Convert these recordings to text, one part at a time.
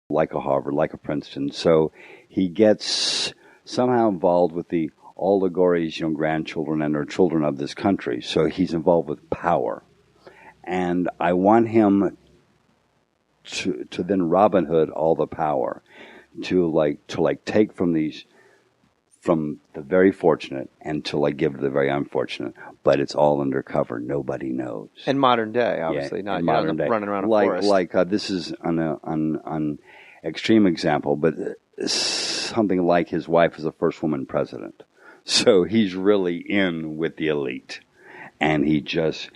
like a Harvard, like a Princeton. So he gets somehow involved with the Oligori's grandchildren and or children of this country. So he's involved with power. And I want him to then Robin Hood all the power, to take from the very fortunate and to give to the very unfortunate, but it's all undercover. Nobody knows. In modern day, obviously, not modern day. Running around a forest. This is an extreme example, but something like his wife is the first woman president, so he's really in with the elite, and he just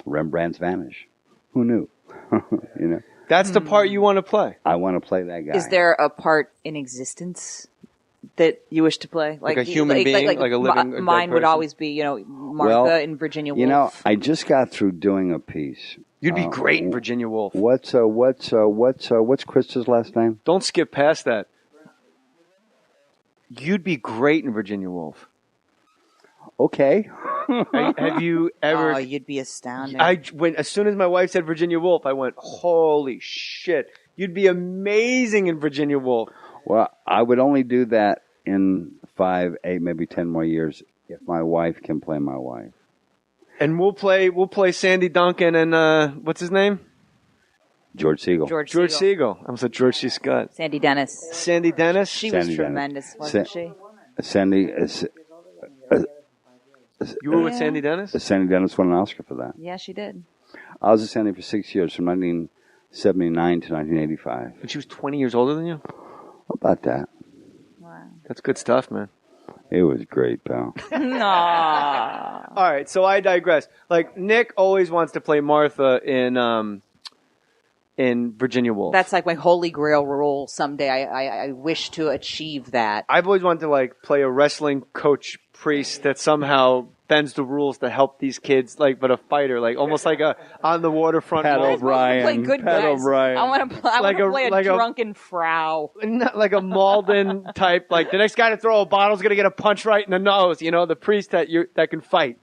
Rembrandt's vanish. Who knew? That's the part you want to play. I want to play that guy. Is there a part in existence that you wish to play? Like a human being? Like a living mine would always be, Martha in Virginia Woolf. I just got through doing a piece. You'd be great in Virginia Woolf. What's Krista's last name? Don't skip past that. You'd be great in Virginia Woolf. Okay. Have you ever? Oh, you'd be astounding. As soon as my wife said Virginia Woolf, I went, "Holy shit! You'd be amazing in Virginia Woolf." Well, I would only do that in 5, 8, maybe 10 more years if my wife can play my wife. And we'll play Sandy Duncan and what's his name? George Segal. George Segal. I said George C. Scott. Sandy Dennis. Sandy Dennis. She was tremendous, wasn't she? Sandy. You were with Sandy Dennis? Sandy Dennis won an Oscar for that. Yeah, she did. I was with Sandy for 6 years, from 1979 to 1985. And she was 20 years older than you? About that. Wow. That's good stuff, man. It was great, pal. Aww. All right, so I digress. Nick always wants to play Martha in Virginia Woolf. That's like my holy grail role someday. I wish to achieve that. I've always wanted to play a wrestling coach priest that somehow bends the rules to help these kids, but a fighter, almost like a on the waterfront. Pat O'Brien. Play good Pat guys. O'Brien. I want to play a drunken frau. Not like a Malden type. The next guy to throw a bottle is going to get a punch right in the nose. The priest that can fight.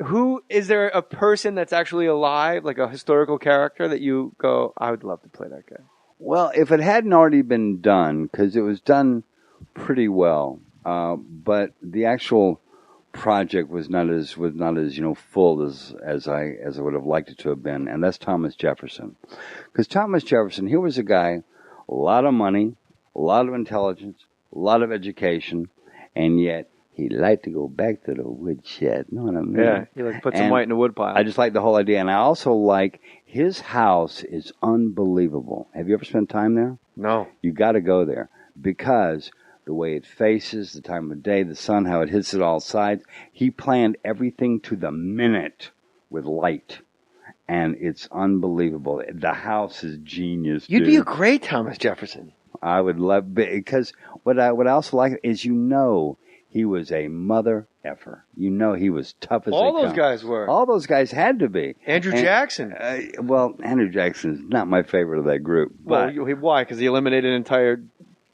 Who is there a person that's actually alive, like a historical character that you go, I would love to play that guy? Well, if it hadn't already been done, because it was done pretty well, but the actual project was not as full as I would have liked it to have been, and that's Thomas Jefferson. Because Thomas Jefferson, he was a guy, a lot of money, a lot of intelligence, a lot of education, and yet he liked to go back to the woodshed. You know what I mean? Yeah, he put some white in the woodpile. I just like the whole idea, and I also like his house is unbelievable. Have you ever spent time there? No. You got to go there because the way it faces, the time of day, the sun, how it hits at all sides. He planned everything to the minute with light, and it's unbelievable. The house is genius. You'd be a great Thomas Jefferson. I would love, because what I also like is he was a mother effer. He was tough as all those guys were. All those guys had to be. Andrew Jackson. Andrew Jackson is not my favorite of that group. But why? Because he eliminated an entire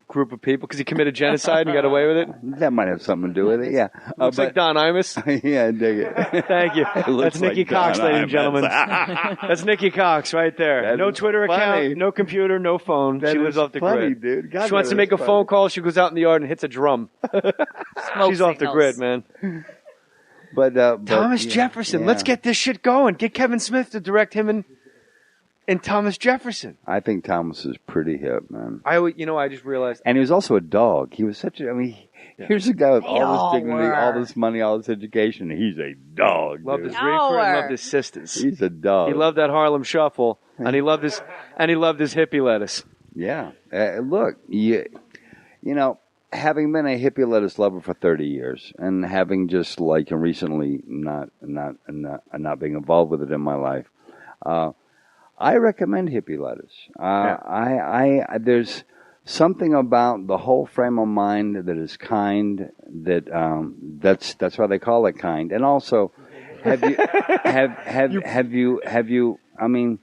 group of people? Because he committed genocide and got away with it? That might have something to do with it, yeah. Looks like Don Imus. Yeah, I dig it. Thank you. That's Nikki Coxx, ladies and gentlemen. That's Nikki Coxx right there. No Twitter account, no computer, no phone. She lives off the grid. Dude. She wants to make a phone call. She goes out in the yard and hits a drum. She's off the grid, man. But Thomas Jefferson. Yeah. Let's get this shit going. Get Kevin Smith to direct him and Thomas Jefferson. I think Thomas is pretty hip, man. I just realized. And he was also a dog. He was here's a guy with all this dignity, all this money, all this education. He's a dog. Loved his reefer and loved his sisters. He's a dog. He loved that Harlem Shuffle, and he loved his hippie lettuce. Yeah. Look, having been a hippie lettuce lover for 30 years, and having just recently not being involved with it in my life, I recommend hippie lettuce. There's something about the whole frame of mind that is kind. That's why they call it kind. And also, have you? I mean,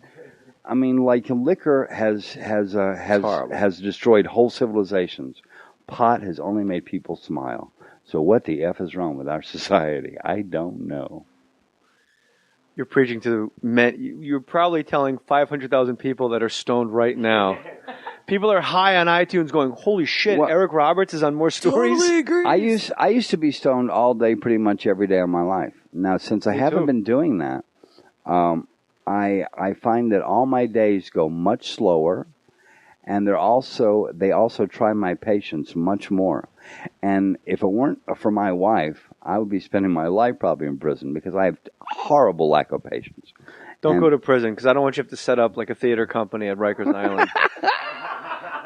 liquor has destroyed whole civilizations. Pot has only made people smile. So what the F is wrong with our society? I don't know. You're preaching to men. You're probably telling 500,000 people that are stoned right now. People are high on iTunes going, holy shit, Well, Eric Roberts is on More Stories? Totally agree. I used to be stoned all day pretty much every day of my life. Now, since I haven't been doing that, I find that all my days go much slower, and they also try my patience much more. And if it weren't for my wife, I would be spending my life probably in prison because I have horrible lack of patience. Don't go to prison because I don't want you to have to set up like a theater company at Rikers Island.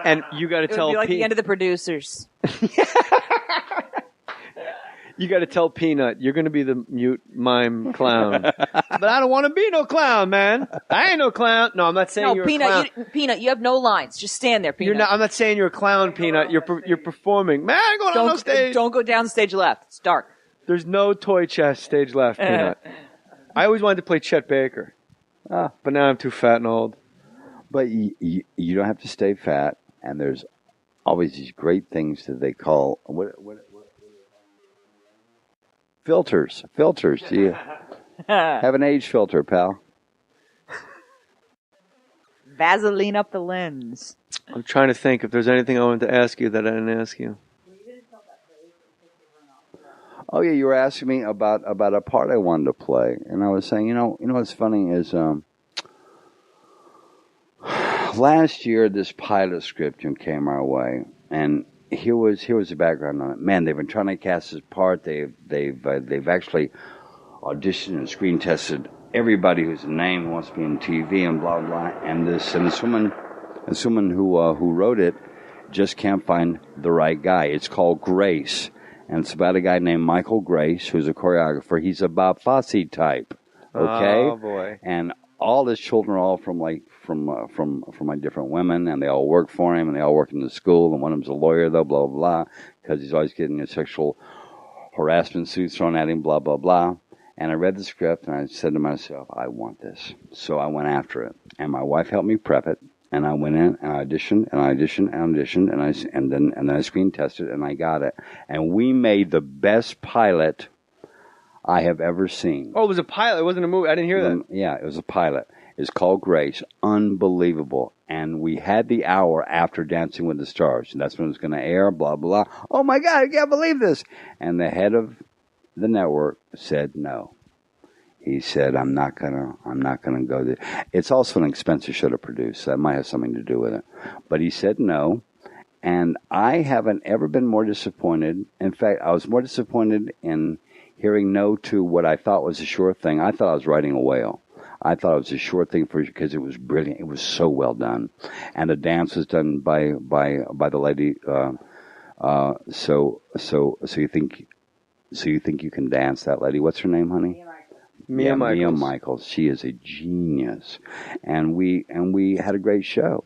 And you got to tell It would be like the end of The Producers. You got to tell Peanut you're going to be the mute mime clown. But I don't want to be no clown, man. I ain't no clown. No, I'm not saying you're Peanut, a clown. Peanut, you have no lines. Just stand there, Peanut. I'm not saying you're a clown, Peanut. You're performing. Man, I ain't going on no stage. Don't go down the stage left. It's dark. There's no toy chest stage left, Peanut. I always wanted to play Chet Baker. But now I'm too fat and old. But you don't have to stay fat, and there's always these great things that they call filters. Filters. Do you have an age filter, pal? Vaseline up the lens. I'm trying to think if there's anything I wanted to ask you that I didn't ask you. Oh yeah, you were asking me about a part I wanted to play, and I was saying, you know what's funny is last year this pilot script came our way, and here was the background on it. Man, they've been trying to cast this part. They've actually auditioned and screen tested everybody who's a name who wants to be in TV and blah blah. And this woman who wrote it just can't find the right guy. It's called Grace. And it's about a guy named Michael Grace, who's a choreographer. He's a Bob Fosse type, okay? Oh boy! And all his children are all from like different women, and they all work for him, and they all work in the school. And one of them's a lawyer, though, blah blah blah, because he's always getting a sexual harassment suits thrown at him, blah blah blah. And I read the script, and I said to myself, I want this. So I went after it, and my wife helped me prep it. And I went in and I auditioned and then I screen tested and I got it. And we made the best pilot I have ever seen. Oh, it was a pilot. It wasn't a movie. I didn't hear that. Yeah, it was a pilot. It's called Grace. Unbelievable. And we had the hour after Dancing with the Stars. And that's when it was going to air, blah, blah. Oh, my God, I can't believe this. And the head of the network said no. He said, I'm not gonna go there. It's also an expensive show to produce. So that might have something to do with it. But he said no. And I haven't ever been more disappointed. In fact, I was more disappointed in hearing no to what I thought was a sure thing. I thought I was writing a whale. I thought it was a sure thing because it was brilliant. It was so well done. And the dance was done by the lady. So you think you can dance, that lady? What's her name, honey? Mia Michaels. She is a genius, and we had a great show.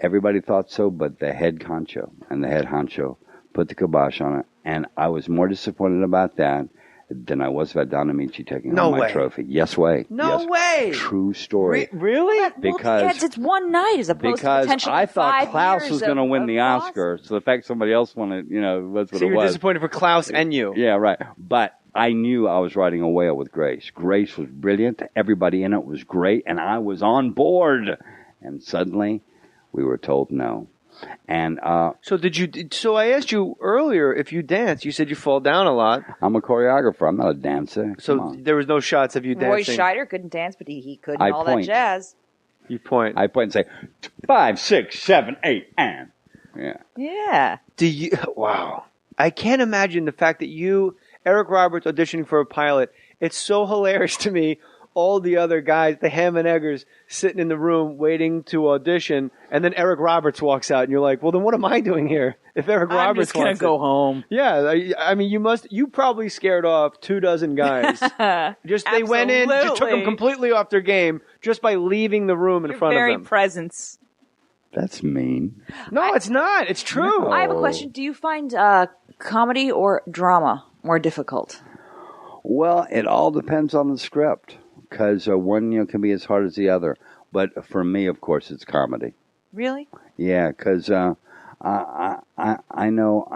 Everybody thought so, but the head honcho put the kibosh on it, and I was more disappointed about that than I was about Don Amici taking home my trophy. Yes way. No way. True story. Really? Because it's one night as opposed to potentially I thought 5 Klaus years was going to win the loss. Oscar, so the fact somebody else won it, was what So it you were was. disappointed for Klaus and you. Yeah, right. But I knew I was writing a whale with Grace. Grace was brilliant. Everybody in it was great, and I was on board. And suddenly, we were told no. And So I asked you earlier if you dance. You said you fall down a lot. I'm a choreographer. I'm not a dancer. So there was no shots of you Roy dancing. Scheider couldn't dance, but he could I and all point. that jazz. You point. I point and say 5, 6, 7, 8, and Yeah. Wow. I can't imagine the fact that Eric Roberts, auditioning for a pilot. It's so hilarious to me. All the other guys, the ham and eggers, sitting in the room waiting to audition, and then Eric Roberts walks out, and you're like, well, then what am I doing here? If Eric Roberts I'm just gonna walks go in? home. Yeah, I mean, you probably scared off 24 guys. They went in, just took them completely off their game just by leaving the room in front of them. Very presence. That's mean. No, it's not. It's true. No. I have a question. Do you find comedy or drama more difficult? Well, it all depends on the script, because one can be as hard as the other. But for me, of course, it's comedy. Really? Yeah, because I know,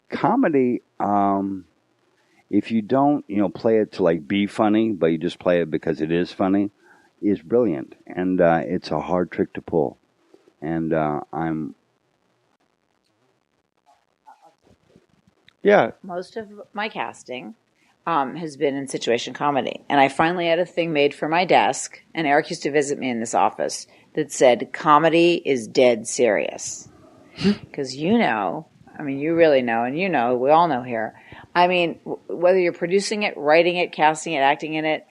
comedy if you don't, play it to like be funny, but you just play it because it is funny, is brilliant. And it's a hard trick to pull. And Most of my casting has been in situation comedy. And I finally had a thing made for my desk, and Eric used to visit me in this office that said, comedy is dead serious. Because you really know, and we all know here. I mean, whether you're producing it, writing it, casting it, acting in it,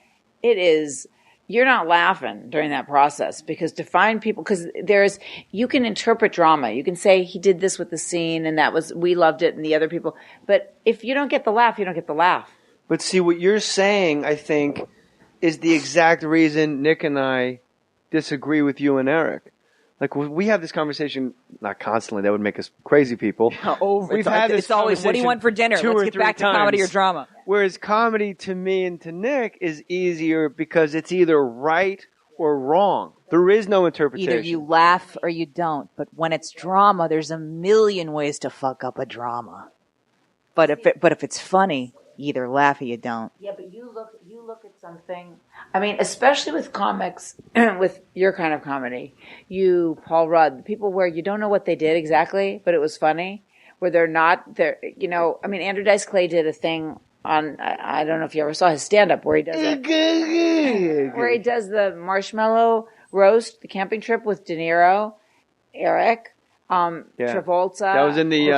you're not laughing during that process, because to find people, because you can interpret drama. You can say he did this with the scene and we loved it, and the other people. But if you don't get the laugh, you don't get the laugh. But see, what you're saying, I think, is the exact reason Nick and I disagree with you and Eric. Like, we have this conversation, not constantly, that would make us crazy people. We've had this always, what do you want for dinner? Let's get back to comedy or drama. Whereas comedy, to me and to Nick, is easier because it's either right or wrong. There is no interpretation. Either you laugh or you don't. But when it's drama, there's a million ways to fuck up a drama. But if it's funny, you either laugh or you don't. Yeah, but you look at something. I mean, especially with comics, with your kind of comedy, Paul Rudd, the people where you don't know what they did exactly, but it was funny, where they're not there. I mean, Andrew Dice Clay did a thing on, I don't know if you ever saw his stand-up, where he does the marshmallow roast, the camping trip with De Niro, Eric. Travolta. That was in the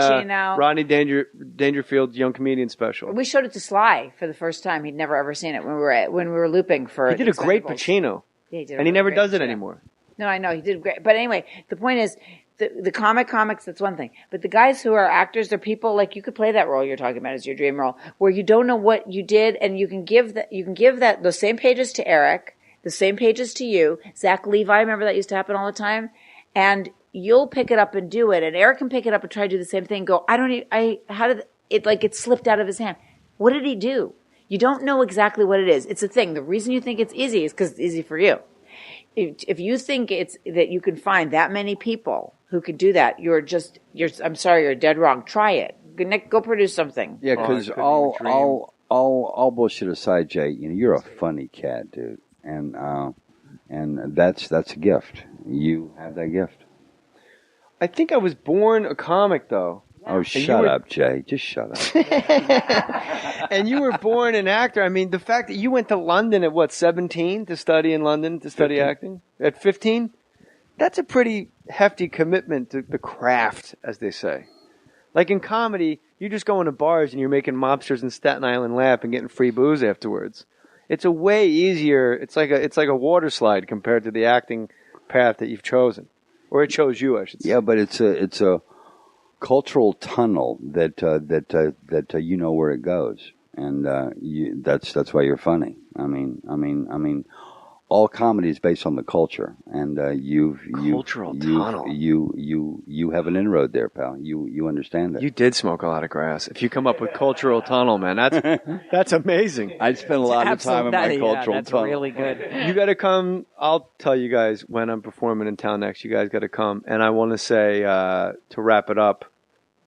Rodney Dangerfield Young Comedian special. We showed it to Sly for the first time. He'd never ever seen it when we were looping for. He did a great Pacino. Yeah, he did, and he never does it anymore. No, I know he did great. But anyway, the point is, the comics, that's one thing. But the guys who are actors, they're people like you could play that role you're talking about as your dream role, where you don't know what you did, and you can give that those same pages to Eric, the same pages to you, Zach Levi. Remember that used to happen all the time, and you'll pick it up and do it, and Eric can pick it up and try to do the same thing. How did it, like, it slipped out of his hand? What did he do? You don't know exactly what it is. It's a thing. The reason you think it's easy is because it's easy for you. If you think it's that you can find that many people who could do that, I'm sorry, you're dead wrong. Try it. Nick, go produce something. Yeah, because all bullshit aside, Jay, you're a funny cat, dude, and that's a gift. You have that gift. I think I was born a comic, though. Oh, shut up, Jay. Just shut up. And you were born an actor. I mean, the fact that you went to London at, 17 to study in London, to study 15. Acting? At 15? That's a pretty hefty commitment to the craft, as they say. Like in comedy, you're just going to bars and you're making mobsters in Staten Island laugh and getting free booze afterwards. It's a way easier. It's like a water slide compared to the acting path that you've chosen. Or it chose you, I should say. Yeah, but it's a cultural tunnel that you know where it goes, and that's why you're funny. I mean, all comedy is based on the culture, and cultural tunnel. You have an inroad there, pal. You understand that. You did smoke a lot of grass. If you come up with cultural tunnel, man, that's amazing. I spent a lot of time in my cultural that's tunnel. Really good. You got to come. I'll tell you guys when I'm performing in town next. You guys got to come. And I want to say to wrap it up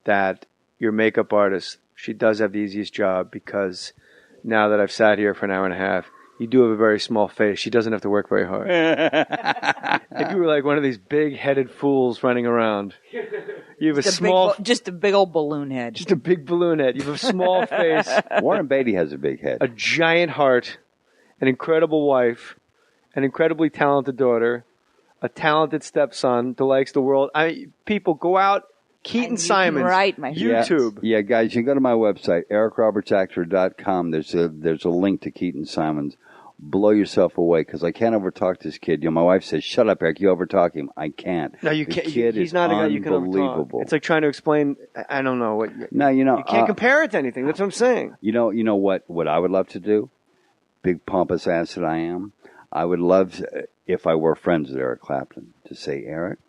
that your makeup artist, she does have the easiest job, because now that I've sat here for an hour and a half, you do have a very small face. She doesn't have to work very hard. If you were like one of these big-headed fools running around, you have just a big old balloon head. Just a big balloon head. You have a small face. Warren Beatty has a big head. A giant heart, an incredible wife, an incredibly talented daughter, a talented stepson who likes the world. People go out. Keaton Simons, right, my YouTube. Yeah, guys, you can go to my website, ericrobertsactor.com. There's a link to Keaton Simons. Blow yourself away, because I can't overtalk this kid. My wife says, "Shut up, Eric. You overtalk him." I can't. No, you can't. He's not a guy you can overtalk. It's like trying to explain. I don't know what. No, you can't compare it to anything. That's what I'm saying. You know what I would love to do? Big pompous ass that I am. I would love, if I were friends with Eric Clapton, to say, Eric,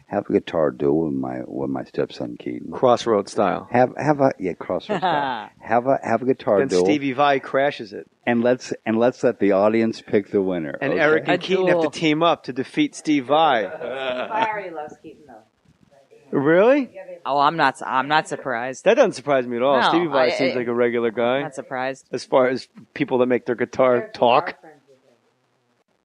have a guitar duel with my stepson Keaton. Crossroads style. Have a crossroads style. Have a guitar duel. Then Stevie Vai crashes it. And let's let the audience pick the winner. And okay? Eric and Keaton have to team up to defeat Steve Vai. Steve Vai already loves Keaton, though. Really? Oh, I'm not surprised. That doesn't surprise me at all. No, Stevie Vai I- seems like a regular guy. Not surprised. As far as people that make their guitar talk.